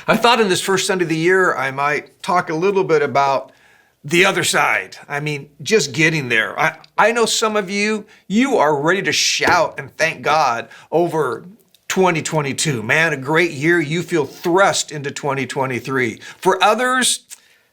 I thought in this first Sunday of the year, I might talk a little bit about the other side. I mean, just getting there. I know some of you are ready to shout and thank God over 2022. Man, a great year. You feel thrust into 2023. For others,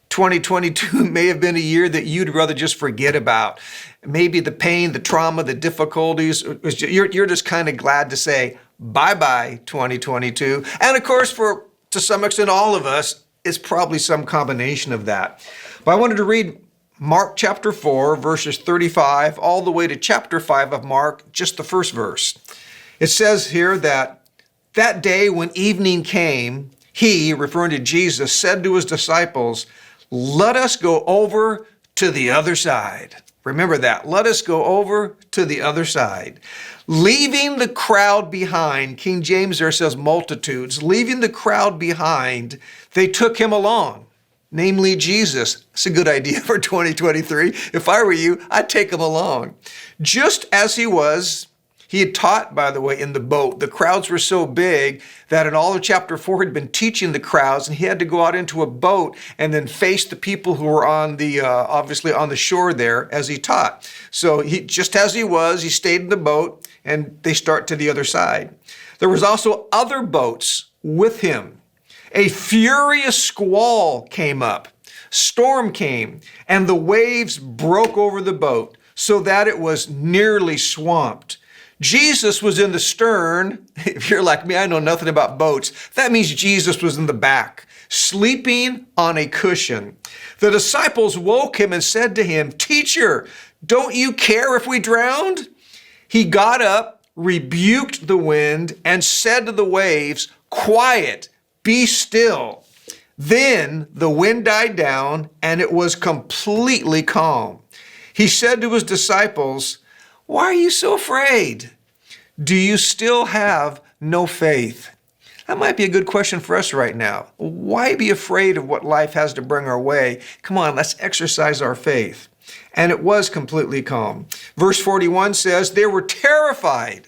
2022 may have been a year that you'd rather just forget about. Maybe the pain, the trauma, the difficulties, you're just kind of glad to say, bye-bye 2022. And of course, to some extent, all of us, it's probably some combination of that. But I wanted to read Mark chapter 4, verses 35, all the way to chapter 5 of Mark, just the first verse. It says here that day when evening came, he, referring to Jesus, said to his disciples, "Let us go over to the other side." Remember that. Let us go over to the other side. Leaving the crowd behind, King James there says multitudes, leaving the crowd behind, they took him along, namely Jesus. It's a good idea for 2023. If I were you, I'd take him along. Just as he was, he had taught, by the way, in the boat. The crowds were so big that in all of chapter 4, he'd been teaching the crowds, and he had to go out into a boat and then face the people who were on the, obviously on the shore there as he taught. So just as he was, he stayed in the boat, and they start to the other side. There was also other boats with him. A furious squall came up. Storm came, and the waves broke over the boat so that it was nearly swamped. Jesus was in the stern. If you're like me, I know nothing about boats. That means Jesus was in the back, sleeping on a cushion. The disciples woke him and said to him, "Teacher, don't you care if we drowned?" He got up, rebuked the wind, and said to the waves, "Quiet, be still." Then the wind died down, and it was completely calm. He said to his disciples, "Why are you so afraid? Do you still have no faith?" That might be a good question for us right now. Why be afraid of what life has to bring our way? Come on, let's exercise our faith. And it was completely calm. Verse 41 says, they were terrified.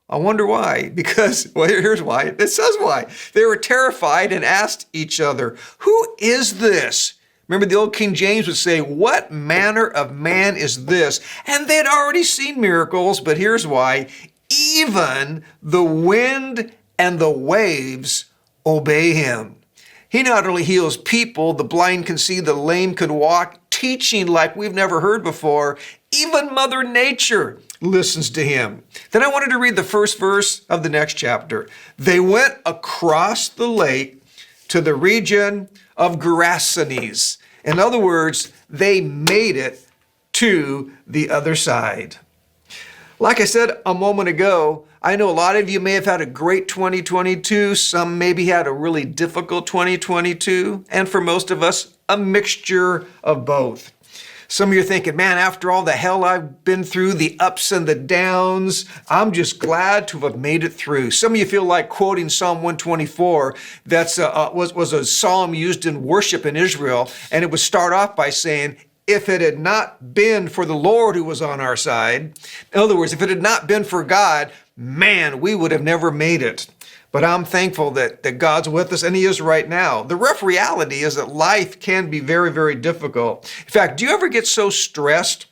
I wonder why. Because, well, here's why. It says why. They were terrified and asked each other, "Who is this?" Remember, the old King James would say, "What manner of man is this?" And they'd already seen miracles, but here's why. Even the wind and the waves obey him. He not only heals people, the blind can see, the lame can walk, teaching like we've never heard before. Even Mother Nature listens to him. Then I wanted to read the first verse of the next chapter. They went across the lake to the region of Gerasenes. In other words, they made it to the other side. Like I said a moment ago, I know a lot of you may have had a great 2022. Some maybe had a really difficult 2022. And for most of us, a mixture of both. Some of you are thinking, man, after all the hell I've been through, the ups and the downs, I'm just glad to have made it through. Some of you feel like quoting Psalm 124. That was a psalm used in worship in Israel. And it would start off by saying, if it had not been for the Lord who was on our side, in other words, if it had not been for God, man, we would have never made it. But I'm thankful that God's with us, and he is right now. The rough reality is that life can be very, very difficult. In fact, do you ever get so stressed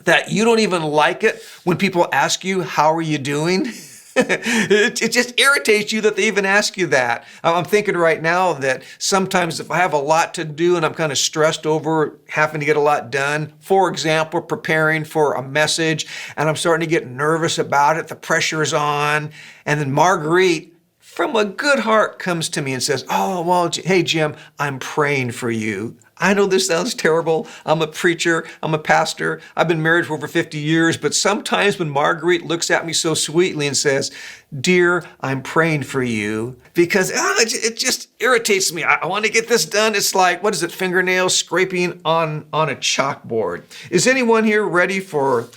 that you don't even like it when people ask you, "How are you doing?" It just irritates you that they even ask you that. I'm thinking right now that sometimes if I have a lot to do and I'm kind of stressed over having to get a lot done, for example, preparing for a message, and I'm starting to get nervous about it, the pressure is on, and then Marguerite, from a good heart, comes to me and says, "Oh, well, hey, Jim, I'm praying for you." I know this sounds terrible. I'm a preacher. I'm a pastor. I've been married for over 50 years. But sometimes when Marguerite looks at me so sweetly and says, "Dear, I'm praying for you," because it just irritates me. I want to get this done. It's like, what is it, fingernails scraping on a chalkboard. Is anyone here ready for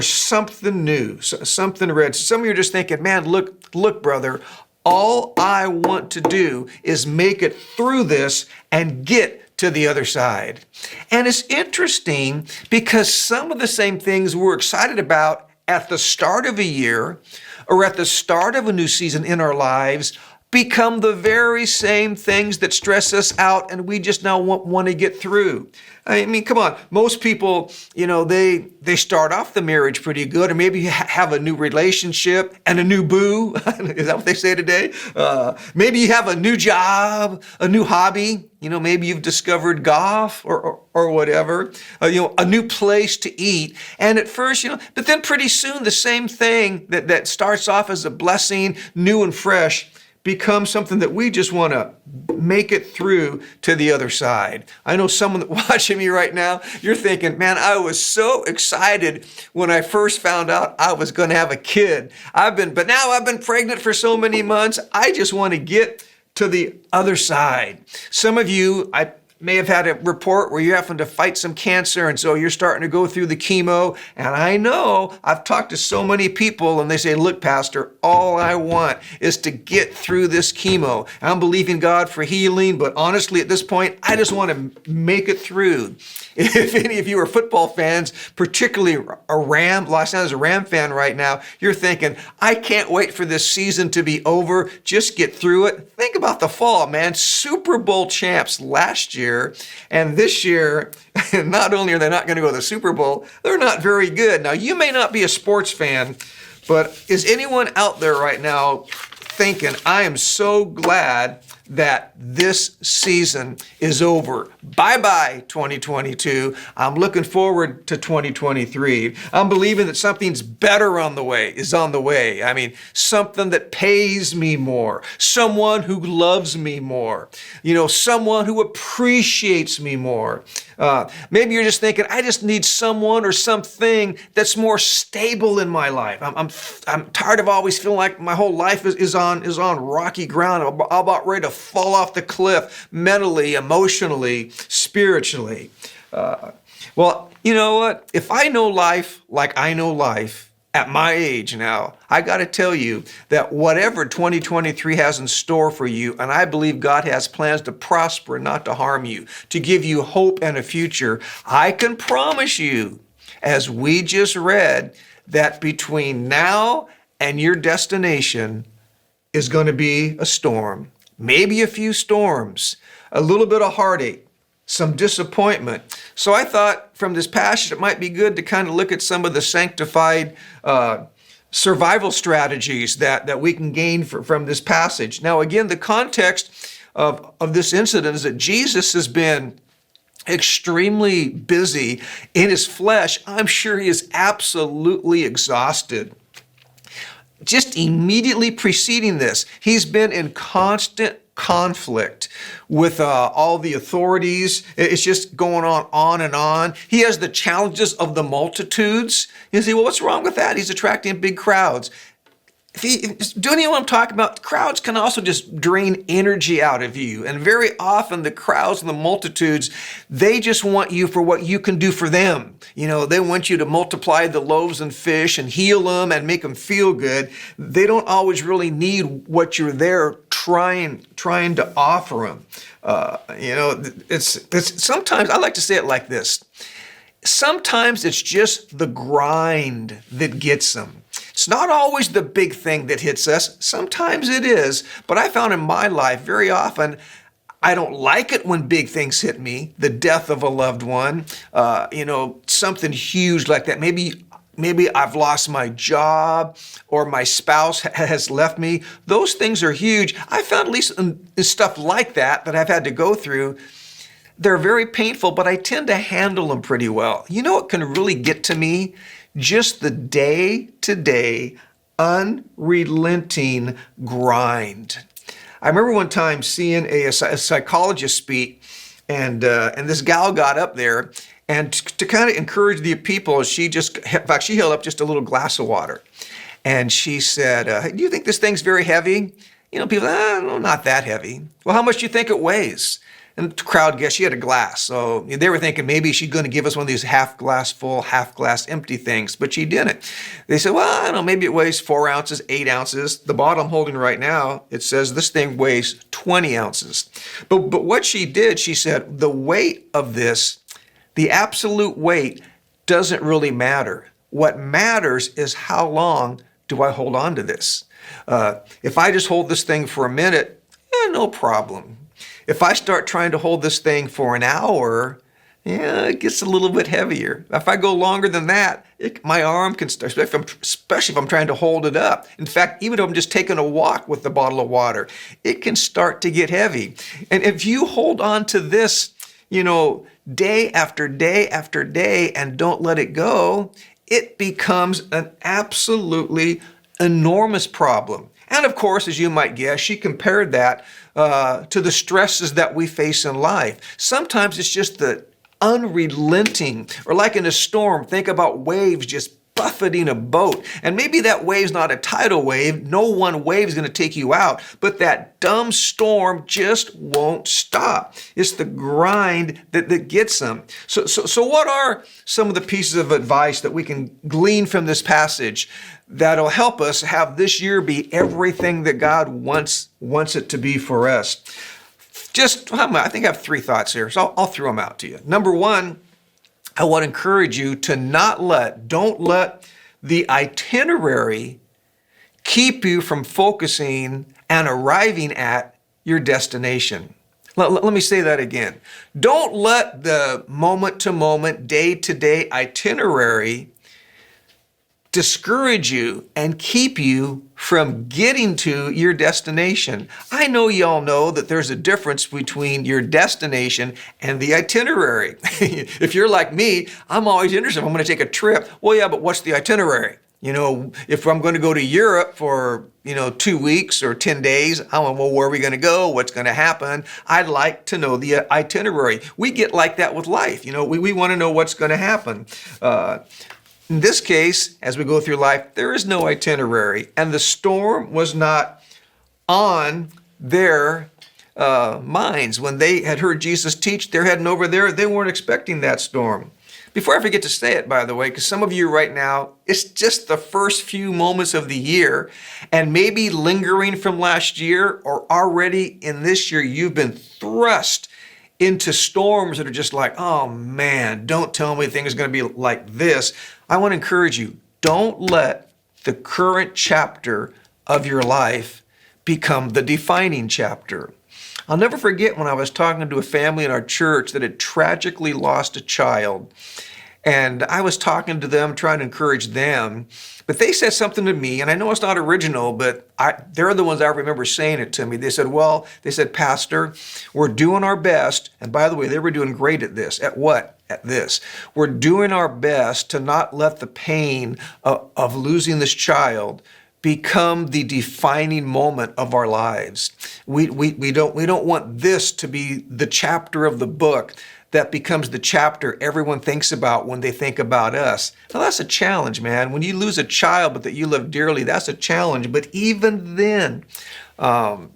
something new, something red? Some of you are just thinking, man, look, brother, all I want to do is make it through this and get to the other side. And it's interesting because some of the same things we're excited about at the start of a year or at the start of a new season in our lives become the very same things that stress us out and we just now want to get through. I mean, come on. Most people, they start off the marriage pretty good, or maybe have a new relationship and a new boo. Is that what they say today? Maybe you have a new job, a new hobby. Maybe you've discovered golf or whatever. A new place to eat. And at first, but then pretty soon the same thing that starts off as a blessing, new and fresh, becomes something that we just want to make it through to the other side. I know someone watching me right now, you're thinking, man, I was so excited when I first found out I was going to have a kid. But now I've been pregnant for so many months. I just want to get to the other side. Some of you, I may have had a report where you're having to fight some cancer, and so you're starting to go through the chemo. And I know I've talked to so many people, and they say, look, Pastor, all I want is to get through this chemo. I'm believing God for healing, but honestly, at this point, I just want to make it through. If any of you are football fans, particularly Los Angeles Ram fan right now, you're thinking, I can't wait for this season to be over. Just get through it. Think about the fall, man. Super Bowl champs last year, and this year, not only are they not going to go to the Super Bowl, they're not very good. Now, you may not be a sports fan, but is anyone out there right now thinking, I am so glad that this season is over. Bye-bye 2022. I'm looking forward to 2023. I'm believing that something's better is on the way. I mean, something that pays me more, someone who loves me more, someone who appreciates me more. Maybe you're just thinking, I just need someone or something that's more stable in my life. I'm tired of always feeling like my whole life is on rocky ground. I'm about ready to fall off the cliff mentally, emotionally, spiritually. Well, you know what? If I know life like I know life at my age now, I got to tell you that whatever 2023 has in store for you, and I believe God has plans to prosper, not to harm you, to give you hope and a future, I can promise you, as we just read, that between now and your destination is going to be a storm. Maybe a few storms, a little bit of heartache, some disappointment. So I thought from this passage, it might be good to kind of look at some of the sanctified survival strategies that we can gain from this passage. Now, again, the context of this incident is that Jesus has been extremely busy in his flesh. I'm sure he is absolutely exhausted. Just immediately preceding this, he's been in constant conflict with all the authorities. It's just going on and on. He has the challenges of the multitudes. You say, well, what's wrong with that? He's attracting big crowds. Do you know what I'm talking about? Crowds can also just drain energy out of you. And very often the crowds and the multitudes, they just want you for what you can do for them. They want you to multiply the loaves and fish and heal them and make them feel good. They don't always really need what you're there trying to offer them. It's sometimes, I like to say it like this. Sometimes it's just the grind that gets them. It's not always the big thing that hits us. Sometimes it is. But I found in my life very often, I don't like it when big things hit me. The death of a loved one, something huge like that. Maybe I've lost my job or my spouse has left me. Those things are huge. I found at least in stuff like that I've had to go through, they're very painful, but I tend to handle them pretty well. You know what can really get to me? Just the day-to-day, unrelenting grind. I remember one time seeing a psychologist speak, and this gal got up there, and to kind of encourage the people, she held up just a little glass of water. And she said, hey, do you think this thing's very heavy? People, no, not that heavy. Well, how much do you think it weighs? And the crowd guessed she had a glass. So they were thinking maybe she's going to give us one of these half glass full, half glass empty things, but she didn't. They said, well, I don't know, maybe it weighs 4 ounces, 8 ounces. The bottle I'm holding right now, it says this thing weighs 20 ounces. But what she did, she said, the weight of this, the absolute weight doesn't really matter. What matters is how long do I hold on to this? If I just hold this thing for a minute, no problem. If I start trying to hold this thing for an hour, it gets a little bit heavier. If I go longer than that, my arm can start, especially if I'm trying to hold it up. In fact, even if I'm just taking a walk with the bottle of water, it can start to get heavy. And if you hold on to this, day after day after day and don't let it go, it becomes an absolutely enormous problem. And of course, as you might guess, she compared that to the stresses that we face in life. Sometimes it's just the unrelenting, or like in a storm, think about waves just buffeting a boat. And maybe that wave's not a tidal wave. No one wave is going to take you out, but that dumb storm just won't stop. It's the grind that gets them. So what are some of the pieces of advice that we can glean from this passage that'll help us have this year be everything that God wants it to be for us? I think I have 3 thoughts here, so I'll throw them out to you. Number 1, I want to encourage you to don't let the itinerary keep you from focusing and arriving at your destination. Let me say that again. Don't let the moment-to-moment, day-to-day itinerary discourage you and keep you from getting to your destination. I know y'all know that there's a difference between your destination and the itinerary. If you're like me, I'm always interested. If I'm going to take a trip, well, yeah, but what's the itinerary? If I'm going to go to Europe for, 2 weeks or 10 days, well, where are we going to go? What's going to happen? I'd like to know the itinerary. We get like that with life. We want to know what's going to happen. In this case, as we go through life, there is no itinerary, and the storm was not on their minds. When they had heard Jesus teach, they're heading over there. They weren't expecting that storm. Before I forget to say it, by the way, because some of you right now, it's just the first few moments of the year, and maybe lingering from last year, or already in this year, you've been thrust into storms that are just like, oh man, don't tell me things are going to be like this. I want to encourage you, don't let the current chapter of your life become the defining chapter. I'll never forget when I was talking to a family in our church that had tragically lost a child. And I was talking to them, trying to encourage them. But they said something to me, and I know it's not original, but they're the ones I remember saying it to me. They said, Pastor, we're doing our best. And by the way, they were doing great at this. At what? At this. We're doing our best to not let the pain of losing this child become the defining moment of our lives. We don't want this to be the chapter of the book that becomes the chapter everyone thinks about when they think about us. Now that's a challenge, man. When you lose a child but that you love dearly, that's a challenge. But even then, don't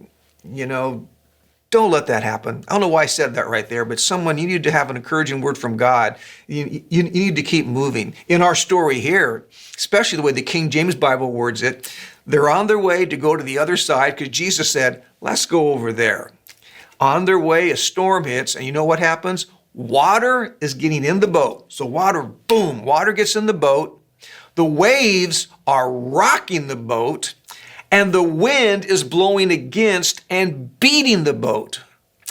let that happen. I don't know why I said that right there, but you need to have an encouraging word from God. You need to keep moving. In our story here, especially the way the King James Bible words it, they're on their way to go to the other side because Jesus said, let's go over there. On their way, a storm hits, and you know what happens? Water is getting in the boat. So water gets in the boat. The waves are rocking the boat, and the wind is blowing against and beating the boat.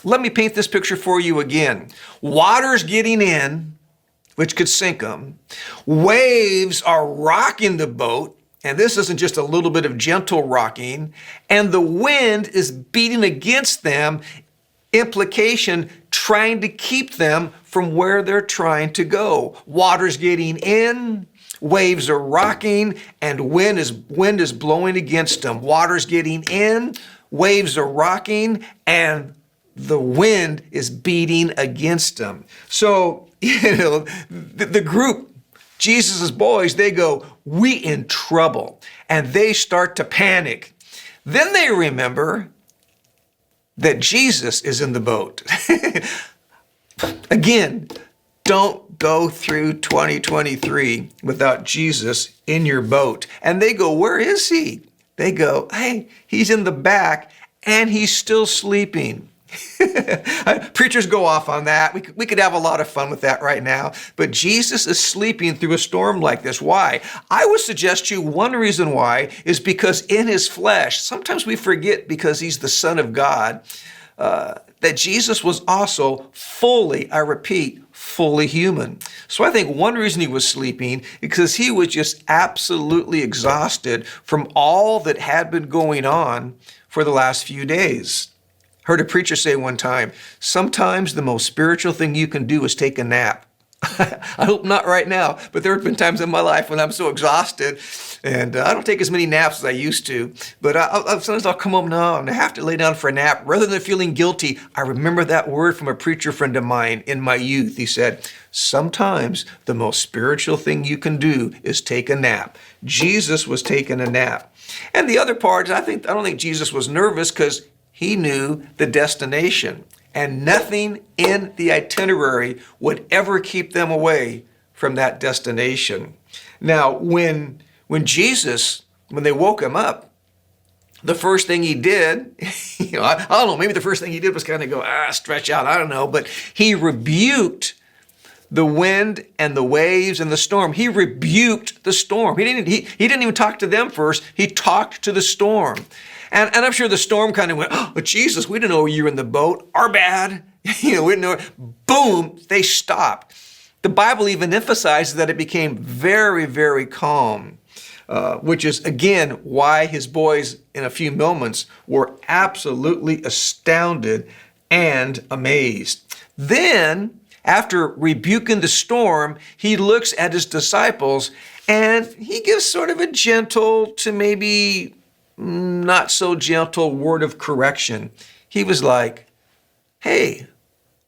Let me paint this picture for you again. Water's getting in, which could sink them. Waves are rocking the boat, and this isn't just a little bit of gentle rocking, and the wind is beating against them. Implication, trying to keep them from where they're trying to go. Water's getting in, waves are rocking, and wind is blowing against them. Water's getting in, waves are rocking, and the wind is beating against them. So, the group, Jesus' boys, they go, we in trouble. And they start to panic. Then they remember that Jesus is in the boat. Again, don't go through 2023 without Jesus in your boat. And they go, where is he? They go, hey, he's in the back and he's still sleeping. Preachers go off on that. We could have a lot of fun with that right now. But Jesus is sleeping through a storm like this. Why? I would suggest to you one reason why is because in his flesh, sometimes we forget because he's the Son of God, that Jesus was also fully, I repeat, fully human. So I think one reason he was sleeping is because he was just absolutely exhausted from all that had been going on for the last few days. Heard a preacher say one time, sometimes the most spiritual thing you can do is take a nap. I hope not right now, but there have been times in my life when I'm so exhausted and I don't take as many naps as I used to, but sometimes I'll come home now and I have to lay down for a nap. Rather than feeling guilty, I remember that word from a preacher friend of mine in my youth. He said, sometimes the most spiritual thing you can do is take a nap. Jesus was taking a nap. And the other part is I don't think Jesus was nervous because he knew the destination. And nothing in the itinerary would ever keep them away from that destination. Now, when they woke him up, the first thing he did, I don't know, maybe the first thing he did was kind of go, stretch out, I don't know, but he rebuked the wind and the waves and the storm. He rebuked the storm. He didn't even talk to them first. He talked to the storm. And I'm sure the storm kind of went, but Jesus, we didn't know you were in the boat. Our bad. We didn't know. Boom, they stopped. The Bible even emphasizes that it became very, very calm, which is, again, why his boys in a few moments were absolutely astounded and amazed. Then, after rebuking the storm, he looks at his disciples and he gives sort of a gentle to maybe not so gentle word of correction. He was like, hey,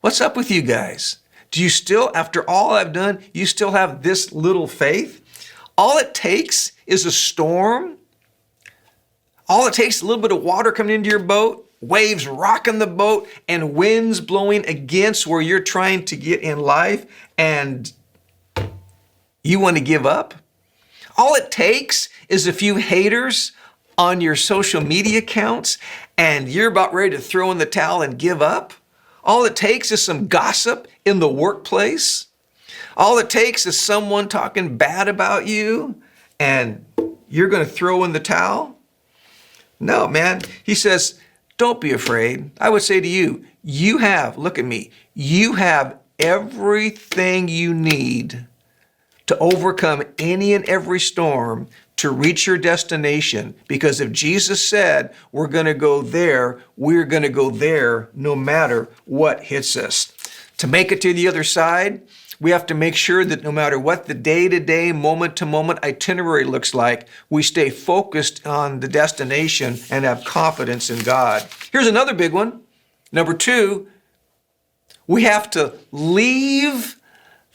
what's up with you guys? Do you still, after all I've done, you still have this little faith? All it takes is a storm. All it takes is a little bit of water coming into your boat, waves rocking the boat, and winds blowing against where you're trying to get in life, and you want to give up? All it takes is a few haters on your social media accounts, and you're about ready to throw in the towel and give up? All it takes is some gossip in the workplace. All it takes is someone talking bad about you, and you're going to throw in the towel? No, man. He says, don't be afraid. I would say to you, look at me, you have everything you need to overcome any and every storm to reach your destination. Because if Jesus said we're going to go there, we're going to go there no matter what hits us. To make it to the other side, we have to make sure that no matter what the day-to-day, moment-to-moment itinerary looks like, we stay focused on the destination and have confidence in God. Here's another big one. Number 2, we have to leave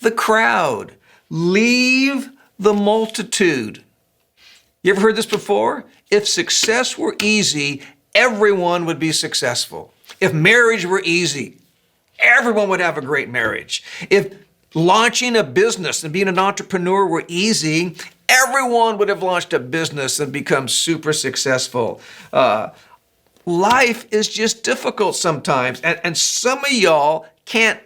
the crowd, leave the multitude. You ever heard this before? If success were easy, everyone would be successful. If marriage were easy, everyone would have a great marriage. If launching a business and being an entrepreneur were easy, everyone would have launched a business and become super successful. Life is just difficult sometimes, and some of y'all can't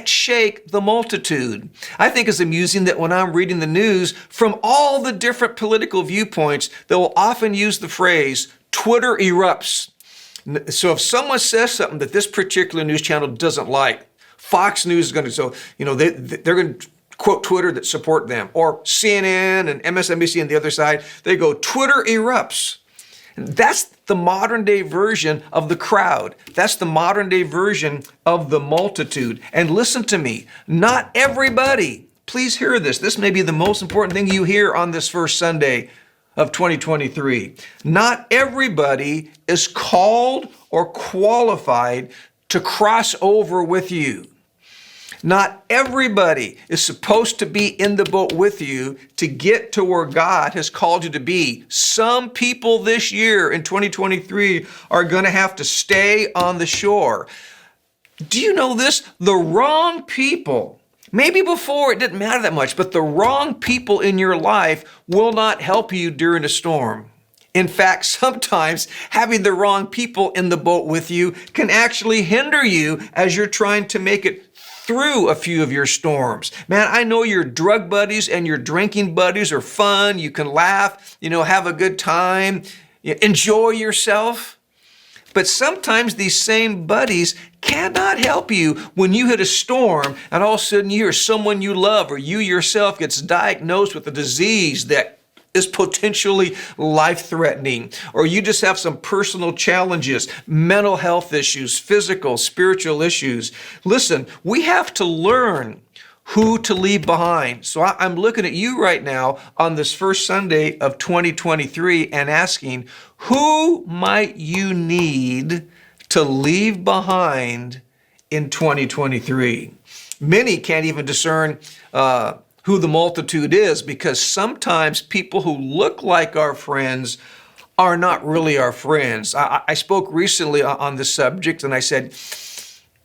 shake the multitude. I think it's amusing that when I'm reading the news, from all the different political viewpoints, they will often use the phrase, Twitter erupts. So if someone says something that this particular news channel doesn't like, Fox News is going to, they're going to quote Twitter that support them, or CNN and MSNBC on the other side, they go, Twitter erupts. And that's the modern day version of the crowd. That's the modern day version of the multitude. And listen to me, not everybody, please hear this. This may be the most important thing you hear on this first Sunday of 2023. Not everybody is called or qualified to cross over with you. Not everybody is supposed to be in the boat with you to get to where God has called you to be. Some people this year in 2023 are going to have to stay on the shore. Do you know this? The wrong people, maybe before it didn't matter that much, but the wrong people in your life will not help you during a storm. In fact, sometimes having the wrong people in the boat with you can actually hinder you as you're trying to make it through a few of your storms. Man, I know your drug buddies and your drinking buddies are fun. You can laugh, have a good time, enjoy yourself. But sometimes these same buddies cannot help you when you hit a storm and all of a sudden you or someone you love or you yourself gets diagnosed with a disease that is potentially life-threatening, or you just have some personal challenges, mental health issues, physical, spiritual issues. Listen, we have to learn who to leave behind. So I'm looking at you right now on this first Sunday of 2023 and asking, who might you need to leave behind in 2023? Many can't even discern who the multitude is, because sometimes people who look like our friends are not really our friends. I spoke recently on this subject, and I said,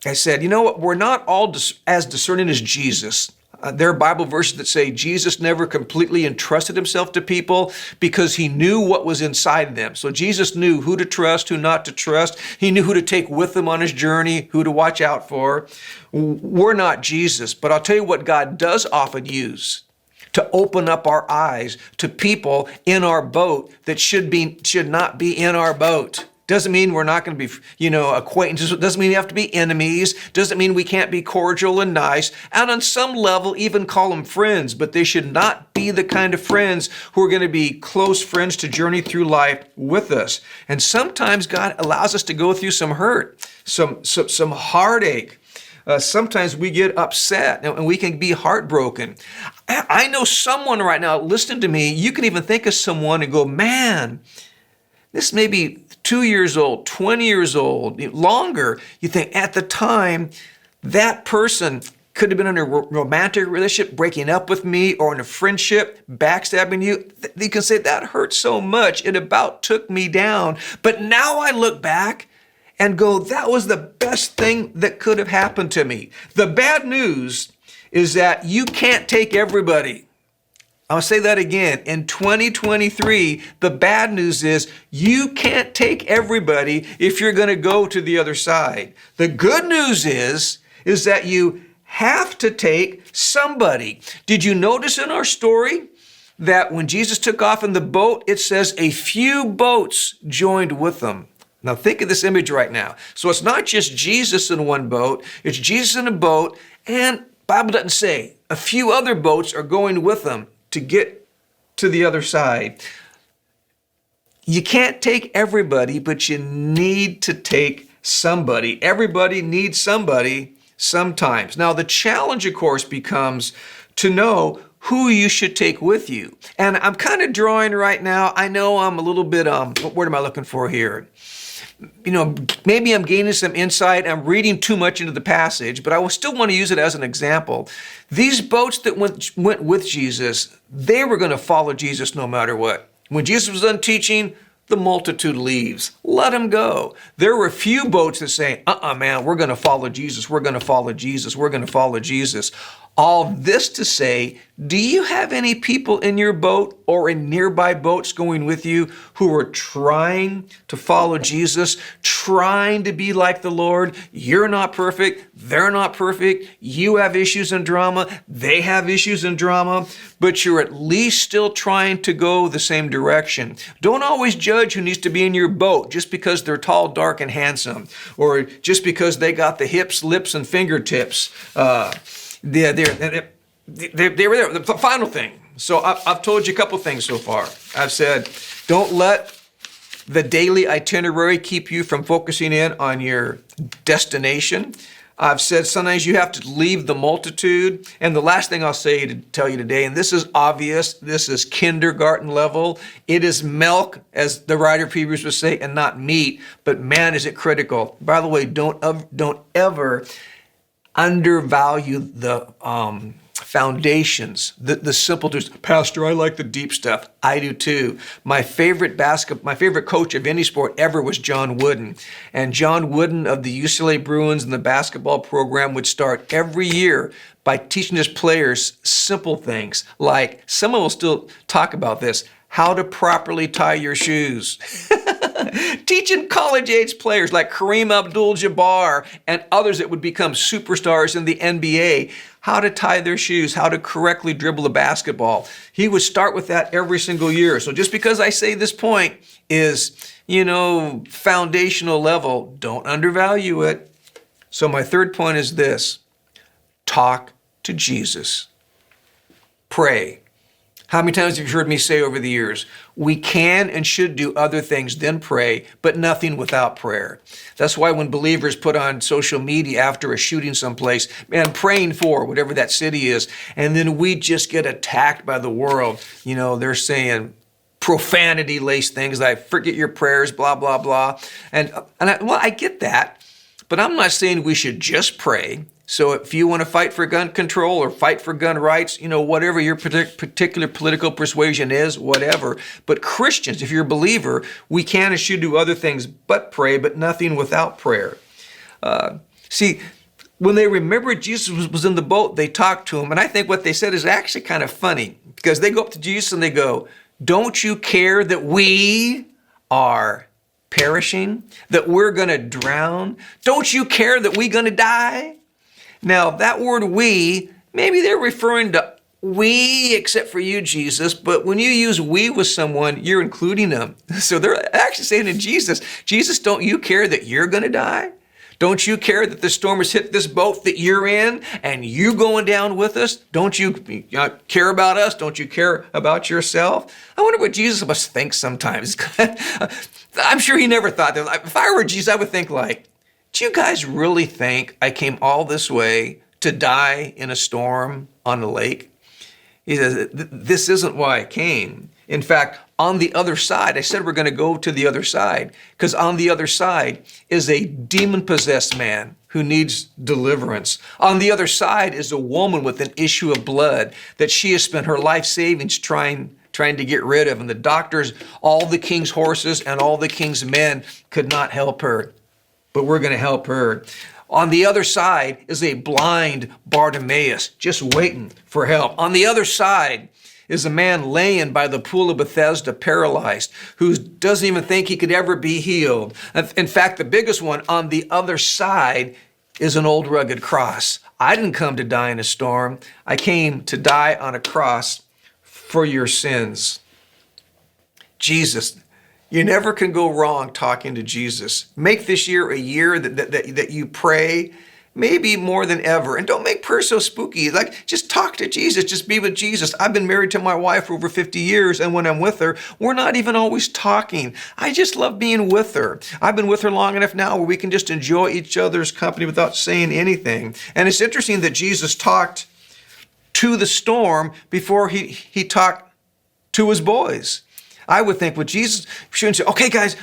you know what? We're not all as discerning as Jesus. There are Bible verses that say Jesus never completely entrusted himself to people because he knew what was inside them. So Jesus knew who to trust, who not to trust. He knew who to take with him on his journey, who to watch out for. We're not Jesus, but I'll tell you what God does often use to open up our eyes to people in our boat that should not be in our boat. Doesn't mean we're not going to be, acquaintances. Doesn't mean we have to be enemies. Doesn't mean we can't be cordial and nice. And on some level, even call them friends. But they should not be the kind of friends who are going to be close friends to journey through life with us. And sometimes God allows us to go through some hurt, some heartache. Sometimes we get upset and we can be heartbroken. I know someone right now, listen to me, you can even think of someone and go, man, this may be 2 years old, 20 years old, longer. You think at the time, that person could have been in a romantic relationship, breaking up with me, or in a friendship, backstabbing you. You can say, that hurt so much, it about took me down. But now I look back and go, that was the best thing that could have happened to me. The bad news is that you can't take everybody. I'll say that again. In 2023, the bad news is you can't take everybody if you're going to go to the other side. The good news is that you have to take somebody. Did you notice in our story that when Jesus took off in the boat, it says a few boats joined with them? Now think of this image right now. So it's not just Jesus in one boat, it's Jesus in a boat, and the Bible doesn't say a few other boats are going with them to get to the other side. You can't take everybody, but you need to take somebody. Everybody needs somebody sometimes. Now, the challenge, of course, becomes to know who you should take with you. And I'm kind of drawing right now. I know I'm a little bit, what word am I looking for here? Maybe I'm gaining some insight. I'm reading too much into the passage, but I will still want to use it as an example. These boats that went with Jesus, they were going to follow Jesus no matter what. When Jesus was done teaching, the multitude leaves. Let him go. There were a few boats that say, man, we're going to follow Jesus. We're going to follow Jesus. We're going to follow Jesus. All this to say, do you have any people in your boat or in nearby boats going with you who are trying to follow Jesus, trying to be like the Lord? You're not perfect. They're not perfect. You have issues and drama. They have issues and drama, but you're at least still trying to go the same direction. Don't always judge who needs to be in your boat just because they're tall, dark, and handsome, or just because they got the hips, lips, and fingertips. They were there. The final thing. So I've told you a couple things so far. I've said, don't let the daily itinerary keep you from focusing in on your destination. I've said sometimes you have to leave the multitude. And the last thing I'll say to tell you today, and this is obvious, this is kindergarten level. It is milk, as the writer of Hebrews would say, and not meat. But man, is it critical. By the way, don't ever undervalue the foundations, the simple truths. Pastor, I like the deep stuff. I do too. My favorite coach of any sport ever was John Wooden. And John Wooden of the UCLA Bruins and the basketball program would start every year by teaching his players simple things like, someone will still talk about this, how to properly tie your shoes. Teaching college-age players like Kareem Abdul-Jabbar and others that would become superstars in the NBA how to tie their shoes, how to correctly dribble a basketball. He would start with that every single year. So just because I say this point is, foundational level, don't undervalue it. So my third point is this: talk to Jesus. Pray. How many times have you heard me say over the years, we can and should do other things than pray, but nothing without prayer. That's why when believers put on social media after a shooting someplace, man, praying for whatever that city is, and then we just get attacked by the world. They're saying profanity-laced things like, forget your prayers, blah, blah, blah. I get that, but I'm not saying we should just pray. So if you want to fight for gun control or fight for gun rights, whatever your particular political persuasion is, whatever. But Christians, if you're a believer, we can and should do other things but pray, but nothing without prayer. See, when they remembered Jesus was in the boat, they talked to him. And I think what they said is actually kind of funny, because they go up to Jesus and they go, don't you care that we are perishing, that we're going to drown? Don't you care that we're going to die? Now, that word we, maybe they're referring to we except for you, Jesus, but when you use we with someone, you're including them. So they're actually saying to Jesus, Jesus, don't you care that you're going to die? Don't you care that the storm has hit this boat that you're in and you going down with us? Don't you care about us? Don't you care about yourself? I wonder what Jesus must think sometimes. I'm sure he never thought that. If I were Jesus, I would think like, do you guys really think I came all this way to die in a storm on the lake? He says, this isn't why I came. In fact, on the other side, I said we're going to go to the other side, because on the other side is a demon-possessed man who needs deliverance. On the other side is a woman with an issue of blood that she has spent her life savings trying to get rid of. And the doctors, all the king's horses and all the king's men could not help her. But we're going to help her. On the other side is a blind Bartimaeus, just waiting for help. On the other side is a man laying by the pool of Bethesda, paralyzed, who doesn't even think he could ever be healed. In fact, the biggest one on the other side is an old rugged cross. I didn't come to die in a storm. I came to die on a cross for your sins. Jesus. You never can go wrong talking to Jesus. Make this year a year that you pray, maybe more than ever. And don't make prayer so spooky. Like, just talk to Jesus. Just be with Jesus. I've been married to my wife for over 50 years, and when I'm with her, we're not even always talking. I just love being with her. I've been with her long enough now where we can just enjoy each other's company without saying anything. And it's interesting that Jesus talked to the storm before he talked to his boys. I would think with Jesus, he shouldn't say, okay, guys,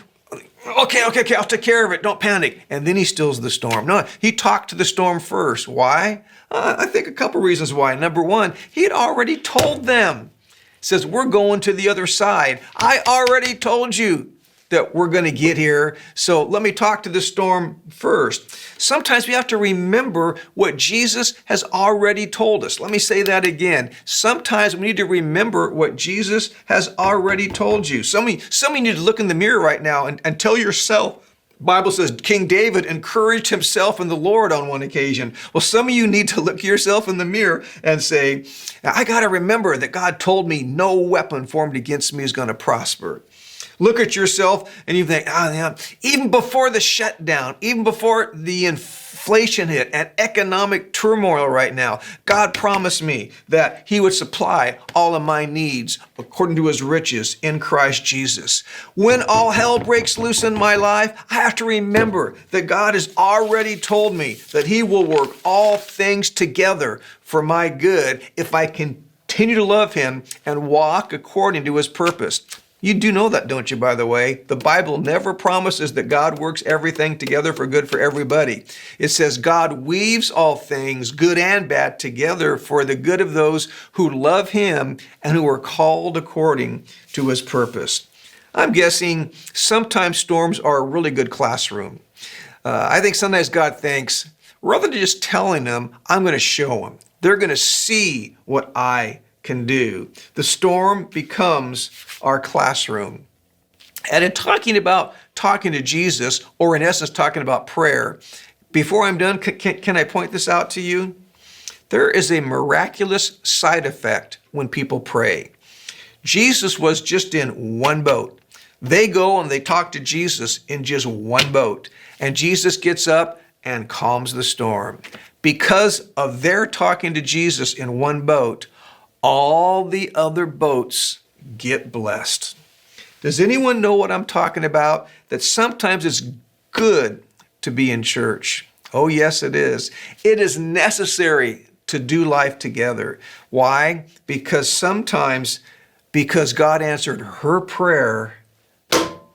okay, I'll take care of it. Don't panic. And then he stills the storm. No, he talked to the storm first. Why? I think a couple reasons why. Number one, he had already told them. He says, we're going to the other side. I already told you that we're going to get here. So let me talk to the storm first. Sometimes we have to remember what Jesus has already told us. Let me say that again. Sometimes we need to remember what Jesus has already told you. Some of you need to look in the mirror right now and tell yourself. The Bible says King David encouraged himself in the Lord on one occasion. Well, some of you need to look yourself in the mirror and say, I got to remember that God told me no weapon formed against me is going to prosper. Look at yourself and you think, even before the shutdown, even before the inflation hit and economic turmoil right now, God promised me that he would supply all of my needs according to his riches in Christ Jesus. When all hell breaks loose in my life, I have to remember that God has already told me that he will work all things together for my good if I continue to love him and walk according to his purpose. You do know that, don't you, by the way? The Bible never promises that God works everything together for good for everybody. It says God weaves all things, good and bad, together for the good of those who love him and who are called according to his purpose. I'm guessing sometimes storms are a really good classroom. I think sometimes God thinks, rather than just telling them, I'm going to show them. They're going to see what I can do. The storm becomes our classroom. And in talking to Jesus, or in essence talking about prayer, before I'm done, can I point this out to you? There is a miraculous side effect when people pray. Jesus was just in one boat. They go and they talk to Jesus in just one boat. And Jesus gets up and calms the storm. Because of their talking to Jesus in one boat, all the other boats get blessed. Does anyone know what I'm talking about? That sometimes it's good to be in church. Oh, yes, it is. It is necessary to do life together. Why? Because sometimes, because God answered her prayer,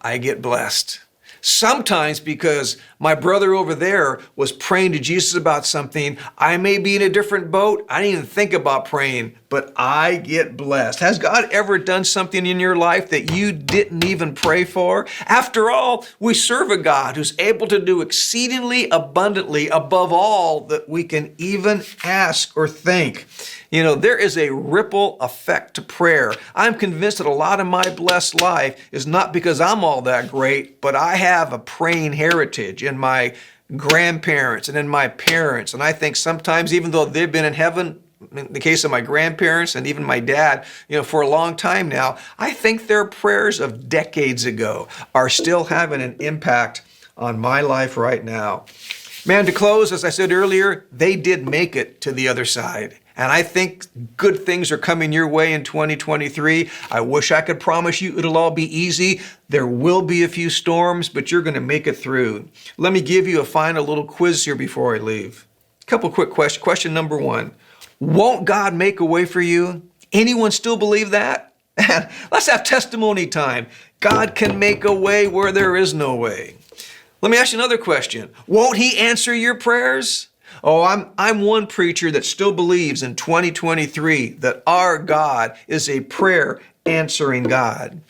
I get blessed. Sometimes because my brother over there was praying to Jesus about something, I may be in a different boat. I didn't even think about praying, but I get blessed. Has God ever done something in your life that you didn't even pray for? After all, we serve a God who's able to do exceedingly abundantly above all that we can even ask or think. You know, there is a ripple effect to prayer. I'm convinced that a lot of my blessed life is not because I'm all that great, but I have a praying heritage in my grandparents and in my parents. And I think sometimes, even though they've been in heaven, in the case of my grandparents and even my dad, for a long time now, I think their prayers of decades ago are still having an impact on my life right now. Man, to close, as I said earlier, they did make it to the other side. And I think good things are coming your way in 2023. I wish I could promise you it'll all be easy. There will be a few storms, but you're going to make it through. Let me give you a final little quiz here before I leave. A couple quick questions. Question number one, won't God make a way for you? Anyone still believe that? Let's have testimony time. God can make a way where there is no way. Let me ask you another question. Won't He answer your prayers? Oh, I'm one preacher that still believes in 2023 that our God is a prayer answering God.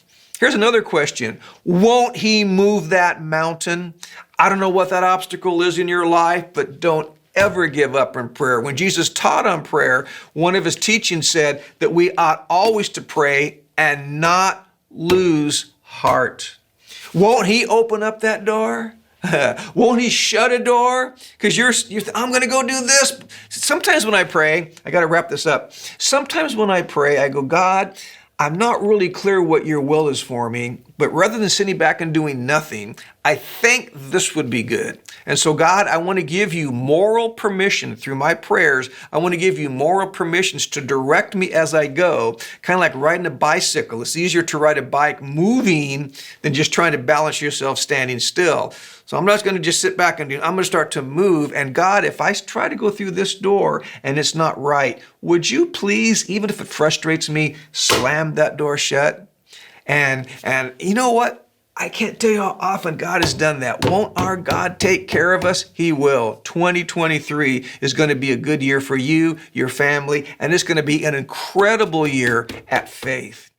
Here's another question. Won't He move that mountain? I don't know what that obstacle is in your life, but don't ever give up in prayer. When Jesus taught on prayer, one of His teachings said that we ought always to pray and not lose heart. Won't He open up that door? Won't He shut a door? Because I'm going to go do this. Sometimes when I pray, I got to wrap this up. Sometimes when I pray, I go, God, I'm not really clear what your will is for me, but rather than sitting back and doing nothing, I think this would be good. And so, God, I want to give you moral permission through my prayers. I want to give you moral permissions to direct me as I go, kind of like riding a bicycle. It's easier to ride a bike moving than just trying to balance yourself standing still. So I'm not going to just sit back and I'm going to start to move. And God, if I try to go through this door and it's not right, would you please, even if it frustrates me, slam that door shut? And you know what? I can't tell you how often God has done that. Won't our God take care of us? He will. 2023 is going to be a good year for you, your family, and it's going to be an incredible year at faith.